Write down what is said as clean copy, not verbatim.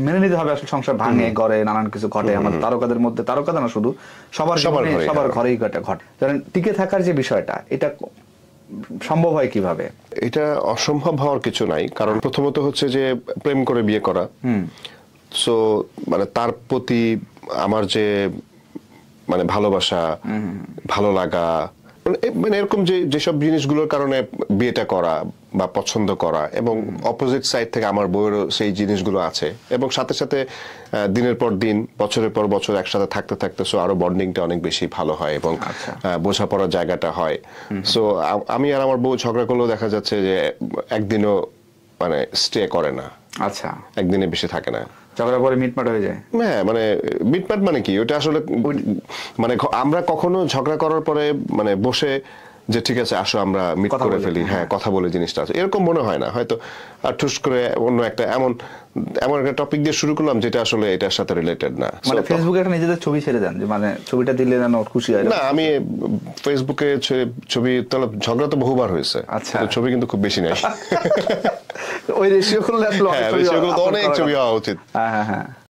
মেনে নিতে হবে আসলে সংসার ভাঙে, ঘরে নানান কিছু ঘটে। আমাদের তারকাদের মধ্যে, তারকাদের না শুধু, সবার ঘরেই ঘটে। ধরেন টিকে থাকার যে বিষয়টা, এটা সম্ভব হয় কিভাবে? এটা অসম্ভব হওয়ার কিছু নাই, কারণ প্রথমত হচ্ছে যে প্রেম করে বিয়ে করা, সো মানে তার প্রতি আমার যে মানে ভালোবাসা, ভালো লাগা, মানে এরকম যেসব জিনিসগুলোর কারণে বিয়েটা করা বা পছন্দ করা, এবং অপোজিট সাইড থেকে আমার বউয়েরও সেই জিনিসগুলো আছে, এবং সাথে সাথে দিনের পর দিন, বছরের পর বছর একসাথে থাকতে থাকতে সো আরো বন্ডিংটা অনেক বেশি ভালো হয় এবং বোঝাপড়ার জায়গাটা হয়। সো আমি আর আমার বউ ঝগড়া করলেও দেখা যাচ্ছে যে একদিনও মানে স্টে করে না, আচ্ছা, একদিনে বেশি থাকে না, ঝগড়া পরে মিটমাট হয়ে যায়। হ্যাঁ, মানে মিটমাট মানে কি, ওটা আসলে মানে আমরা কখনো ঝগড়া করার পরে মানে বসে যে ঠিক আছে আসো আমরা মিট করে ফেলি, হ্যাঁ কথা বলে জিনিসটা আছে, এরকম মনে হয় না। হয়তো আর ঠুস করে অন্য একটা এমন একটা টপিক দিয়ে শুরু করলাম যেটা আসলে এটার সাথে রিলেটেড না। মানে ফেসবুকে একটা নিজেদের ছবি ছেড়ে দেন, যে মানে ছবিটা দিলে যেন খুশি হয়। না, আমি ফেসবুকে ছবি তাহলে ঝগড়া তো বহুবার হয়েছে, আচ্ছা, ছবি কিন্তু খুব বেশি নাই। ওই রেশিও করলে আসলে অনেক ছবি হওয়া উচিত। হ্যাঁ হ্যাঁ হ্যাঁ।